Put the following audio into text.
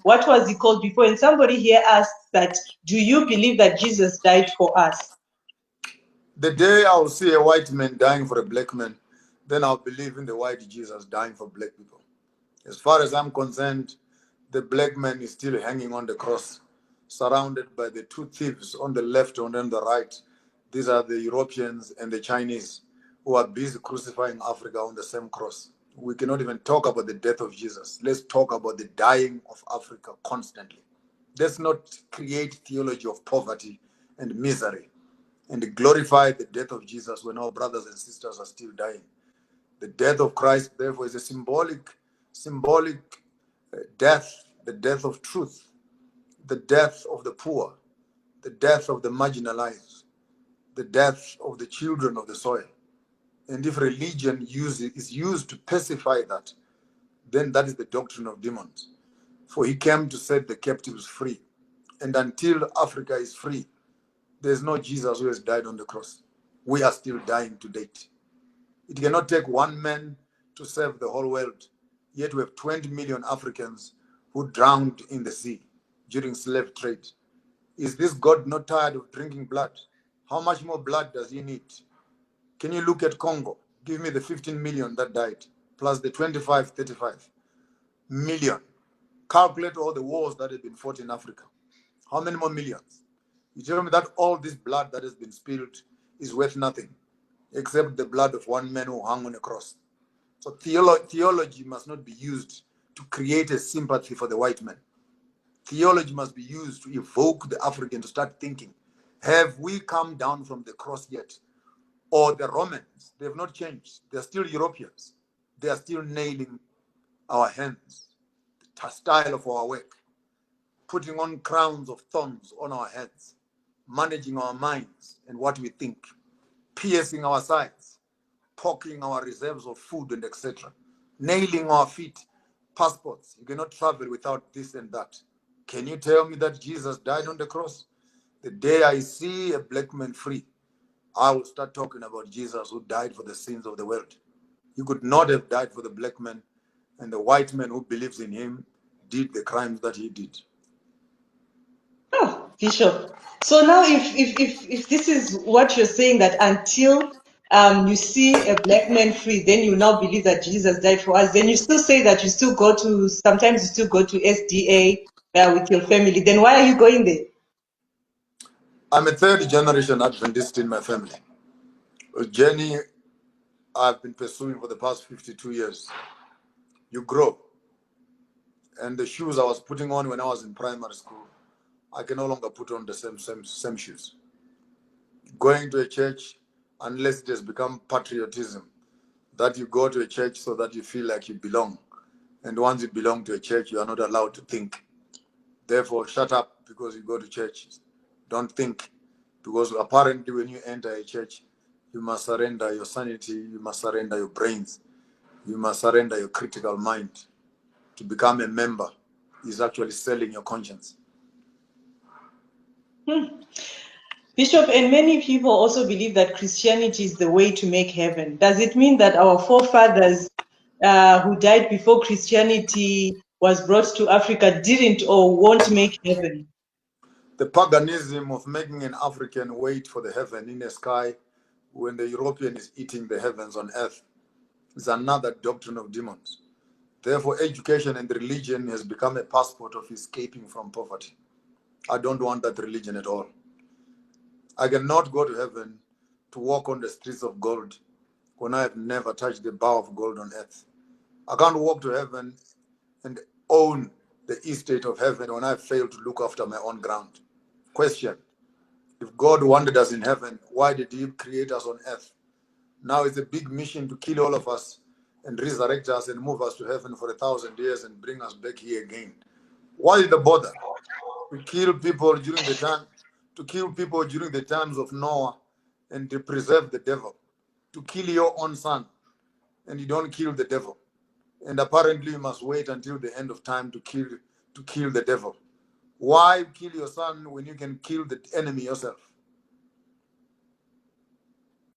What was he called before? And somebody here asked that, do you believe that Jesus died for us? The day I will see a white man dying for a black man, then I'll believe in the white Jesus dying for black people. As far as I'm concerned, the black man is still hanging on the cross, surrounded by the two thieves on the left and on the right. These are the Europeans and the Chinese who are busy crucifying Africa on the same cross. We cannot even talk about the death of Jesus. Let's talk about the dying of Africa constantly. Let's not create theology of poverty and misery and glorify the death of Jesus when our brothers and sisters are still dying. The death of Christ, therefore, is a symbolic death, the death of truth, the death of the poor, the death of the marginalized, the death of the children of the soil. And if religion is used to pacify that, then that is the doctrine of demons. For he came to set the captives free. And until Africa is free, there's no Jesus who has died on the cross. We are still dying to date. It cannot take one man to save the whole world. Yet we have 20 million Africans who drowned in the sea during slave trade. Is this God not tired of drinking blood? How much more blood does he need? Can you look at Congo? Give me the 15 million that died, plus the 25, 35 million. Calculate all the wars that have been fought in Africa. How many more millions? You tell me that all this blood that has been spilled is worth nothing, except the blood of one man who hung on a cross. So theology must not be used to create a sympathy for the white man. Theology must be used to evoke the African to start thinking, have we come down from the cross yet? Or the Romans, they have not changed. They are still Europeans. They are still nailing our hands, the style of our work, putting on crowns of thorns on our heads, managing our minds and what we think, piercing our sides, poking our reserves of food and etc., nailing our feet, passports. You cannot travel without this and that. Can you tell me that Jesus died on the cross? The day I see a black man free, I will start talking about Jesus who died for the sins of the world. He could not have died for the black man, and the white man who believes in him did the crimes that he did. Oh, Bishop. So now if this is what you're saying, that until you see a black man free, then you now believe that Jesus died for us, then you still say that you still go to, sometimes you still go to SDA with your family, then why are you going there? I'm a third generation Adventist in my family. A journey I've been pursuing for the past 52 years. You grow. And the shoes I was putting on when I was in primary school, I can no longer put on the same shoes. Going to a church, unless it has become patriotism, that you go to a church so that you feel like you belong. And once you belong to a church, you are not allowed to think. Therefore, shut up because you go to church. Don't think. Because apparently when you enter a church, you must surrender your sanity, you must surrender your brains, you must surrender your critical mind. To become a member is actually selling your conscience. Bishop, and many people also believe that Christianity is the way to make heaven. Does it mean that our forefathers who died before Christianity was brought to Africa didn't or won't make heaven? The paganism of making an African wait for the heaven in the sky when the European is eating the heavens on earth is another doctrine of demons. Therefore, education and religion has become a passport of escaping from poverty. I don't want that religion at all. I cannot go to heaven to walk on the streets of gold when I have never touched the bar of gold on earth. I can't walk to heaven and own the estate of heaven when I fail to look after my own ground. Question: if God wanted us in heaven, why did he create us on earth? Now it's a big mission to kill all of us and resurrect us and move us to heaven for 1,000 years and bring us back here again. Why the bother? To kill people during the times of Noah and to preserve the devil. To kill your own son and you don't kill the devil. And apparently you must wait until the end of time to kill the devil. Why kill your son when you can kill the enemy yourself?